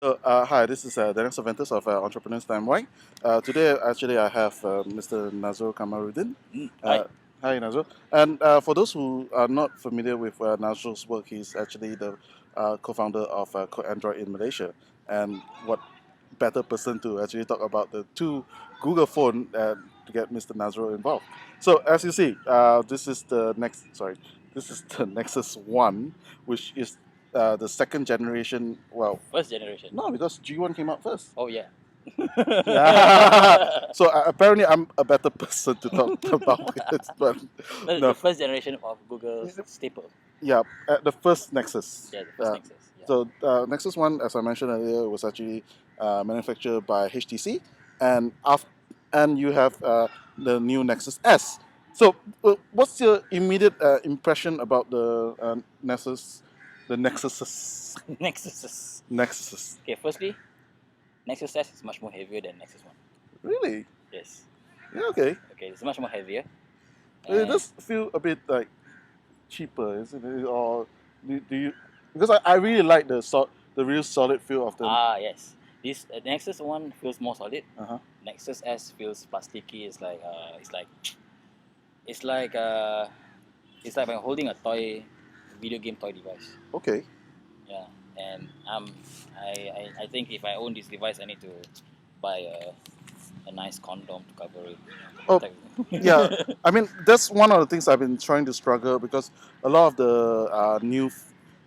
Hi, this is Daniel Cervantes of entrepreneurs.my. Today, actually, I have Mr. Nazroll Kamaruddin. Hi. Uh, Hi, Nazroll. And for those who are not familiar with Nazroll's work, he's actually the co-founder of Android in Malaysia. And what better person to actually talk about the two Google phone to get Mr. Nazroll involved. So, as you see, this is the Nexus One, which is the second generation. Well, First generation. no, because G1 came out first. Oh yeah. So apparently I'm a better person to talk about it, but No, no, the first generation of Google's staple. yeah, the first Nexus. Yeah, the first Nexus. Yeah. So Nexus One, as I mentioned earlier, was actually manufactured by HTC, and and you have the new Nexus S. So what's your immediate impression about the the Nexuses? Nexus. Nexuses? Okay, firstly, Nexus S is much more heavier than Nexus One. Really? Yes. Yeah. Okay. Okay, it's much more heavier. It And does feel a bit like cheaper, isn't it? Or do you? Because I really like the real solid feel of the. yes, this Nexus One feels more solid. Uh-huh. Nexus S feels plasticky. It's like uh, it's like I'm holding a video game toy device. Okay. Yeah, and I think if I own this device, I need to buy a nice condom to cover it. Oh, yeah. I mean, that's one of the things I've been trying to struggle because a lot of the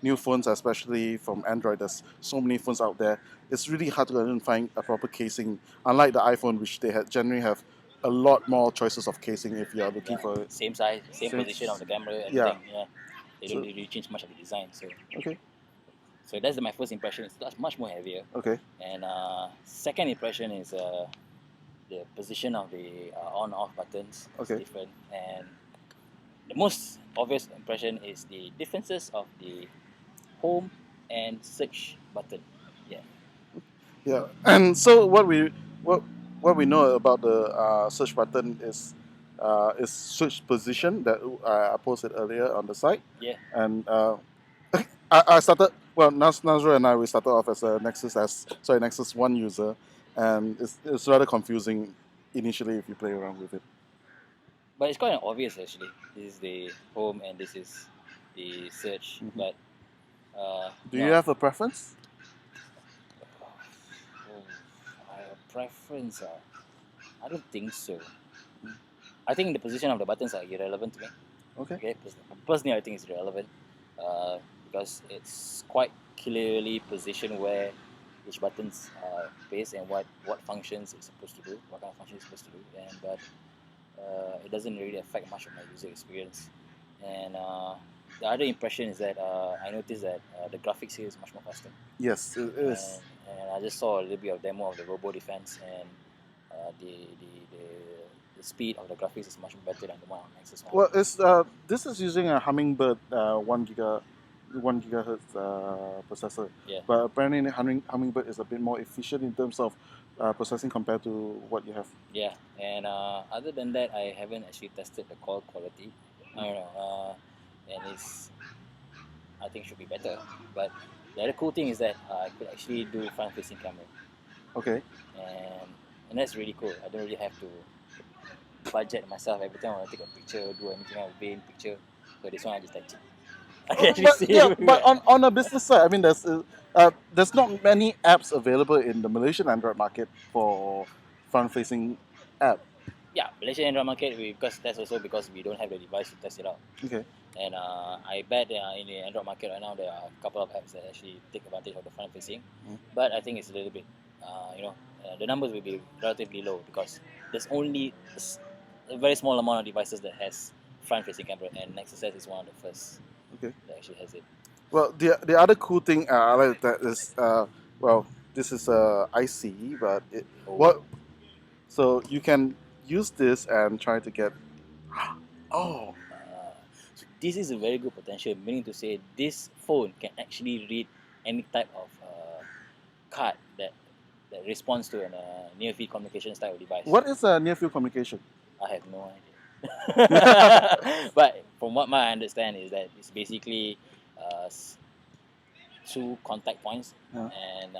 new phones, especially from Android, there's so many phones out there. It's really hard to even find a proper casing. Unlike the iPhone, which they generally have a lot more choices of casing if you are looking Yeah, for it. same size, same Same- position of the camera, everything. Yeah. Yeah, they So don't really change much of the design. okay, So that's my first impression. It's much more heavier. okay, And second impression is the position of the on-off buttons is okay. different. And the most obvious impression is the differences of the home and search button. Yeah. Yeah, and so what we know about the search button is search position that I posted earlier on the site, Yeah. and I started Nazro and I we started off as a Nexus One user, and it's rather confusing initially if you play around with it. But it's quite obvious actually. This is the home and this is the search. Mhm. But Do you have a preference? I have a preference. I don't think so. I think the position of the buttons are irrelevant to me. Okay. Okay, personally, I think it's irrelevant because it's quite clearly positioned where each buttons placed and what functions it's supposed to do, what kind of function it's supposed to do, and but it doesn't really affect much of my user experience. And the other impression is that I noticed that the graphics here is much more faster. Yes, it is. And I just saw a little bit of demo of the Robo Defense, and the speed of the graphics is much better than the one on Nexus One. Well, it's this is using a Hummingbird 1 gigahertz processor. Yeah. But apparently, Hummingbird is a bit more efficient in terms of processing compared to what you have. Yeah, and other than that, I haven't actually tested the call quality. I don't know, and I think should be better. But the other cool thing is that I could actually do front-facing camera, Okay. and that's really cool. I don't really have to budget myself every time I want to take a picture, do anything else, vain picture. So this one I just touch it. I can actually see Yeah, it. but on a business side, I mean, there's not many apps available in the Malaysian Android market for front-facing app. Yeah, Malaysian Android market, because that's also because we don't have the device to test it out. Okay. And I bet in the Android market right now there are a couple of apps that actually take advantage of the front facing, but I think it's a little bit, the numbers will be relatively low because there's only a very small amount of devices that has front facing camera, and Nexus S is one of the first Okay. that actually has it. Well, the other cool thing I like that is well, this is IC, but what so you can use this and try to get oh So this is a very good potential, meaning to say this phone can actually read any type of card that responds to a near field communication style device. what is a near field communication? I have no idea. But from what my understand is that it's basically two contact points, Yeah. and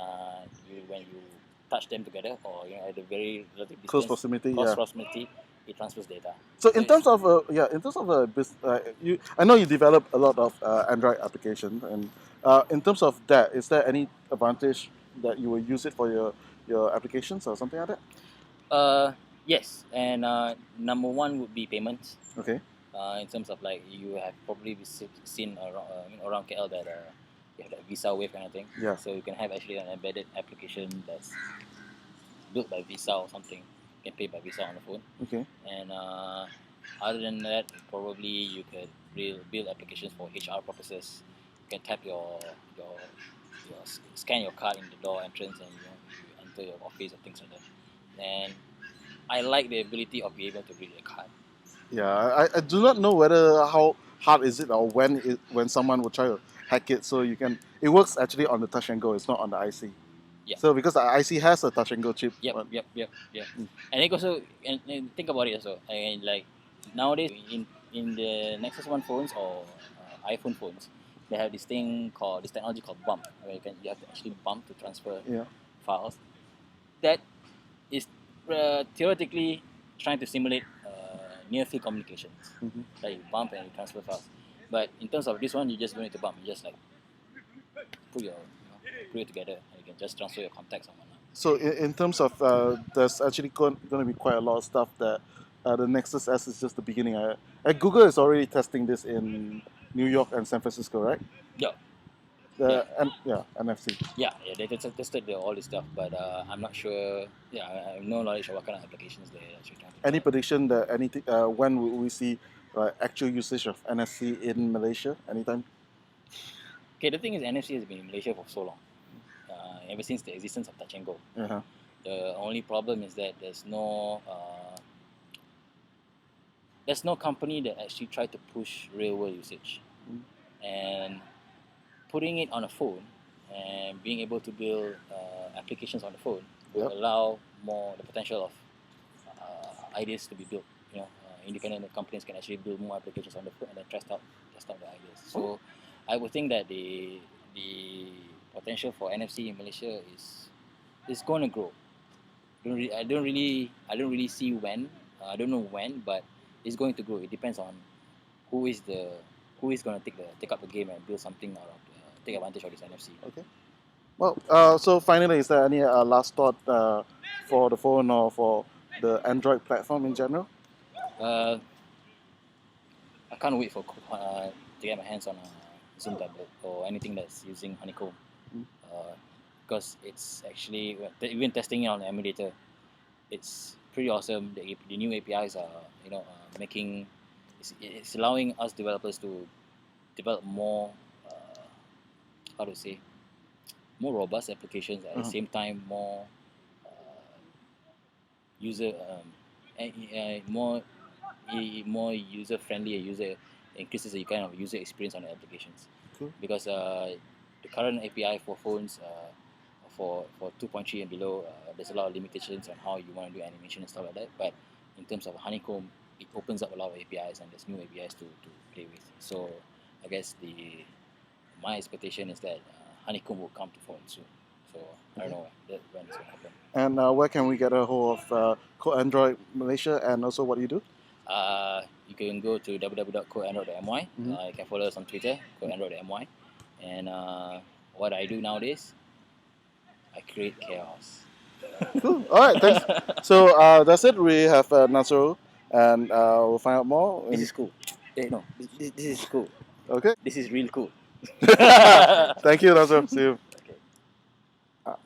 when you touch them together, or at a very relative distance, Close proximity. close Yeah. proximity, it transfers data. So in terms of I know you develop a lot of Android applications, and in terms of that, is there any advantage that you will use it for your applications or something like that? Yes, and number one would be payments. Okay. In terms of like you have probably seen around KL that you have that Visa Wave kind of thing. Yeah. So you can have actually an embedded application that's built by Visa or something. You can pay by Visa on the phone. Okay. And other than that, probably you could build applications for HR purposes. You can tap your scan your card in the door entrance, and you enter your office or things like that. And I like the ability of being able to read a card. Yeah, I do not know whether how hard is it or when someone will try to hack it. So it works actually on the touch and go. It's not on the IC. Yeah. So because the IC has a touch and go chip. Yep. And it also and think about it also. And like nowadays in the Nexus One phones or iPhone phones, they have this technology called bump, where you have to actually bump to transfer files. That is theoretically trying to simulate near field communications. Mm-hmm. Like you bump and you transfer files. But in terms of this one, you just don't need to bump. You just like put it together, and you can just transfer your contacts and whatnot. So in terms of there's actually going to be quite a lot of stuff that the Nexus S is just the beginning. Google is already testing this in New York and San Francisco, right? Yeah. NFC. Yeah, they tested all this stuff, but I'm not sure. Yeah, I have no knowledge of what kind of applications they're actually trying to. Any prediction that when will we see actual usage of NFC in Malaysia? Anytime? Okay, the thing is, NFC has been in Malaysia for so long, ever since the existence of Touch and Go. Uh-huh. The only problem is that there's no company that actually tried to push real world usage, and putting it on a phone and being able to build applications on the phone will allow more the potential of ideas to be built. Independent companies can actually build more applications on the phone and then test out the ideas. So I would think that the potential for NFC in Malaysia is going to grow. I don't really see when. I don't know when, but it's going to grow. It depends on who is going to take up the game and build something out of take advantage of this NFC. Okay. Well, so finally, is there any last thought for the phone or for the Android platform in general? I can't wait for to get my hands on a Zoom tablet or anything that's using Honeycomb, because it's actually even testing it on the emulator. It's pretty awesome. The new APIs are making it's allowing us developers to develop more more robust applications, at the same time more user more user friendly, increases the kind of user experience on the applications. Cool. Because the current API for phones for 2.3 and below, there's a lot of limitations on how you want to do animation and stuff like that. But in terms of Honeycomb, it opens up a lot of APIs, and there's new APIs to play with. So I guess my expectation is that Honeycomb will come to phones soon. So I don't know when it's going to happen. And where can we get a hold of Code Android Malaysia, and also what you do? You can go to www.codeandroid.my. You can follow us on Twitter, codeandroid.my. And what I do nowadays, I create chaos. Cool. All right, thanks. So that's it. We have Nazroll, and we'll find out more. This is cool. No, this is cool. Okay. This is real cool. Thank you, Nazroll. See you.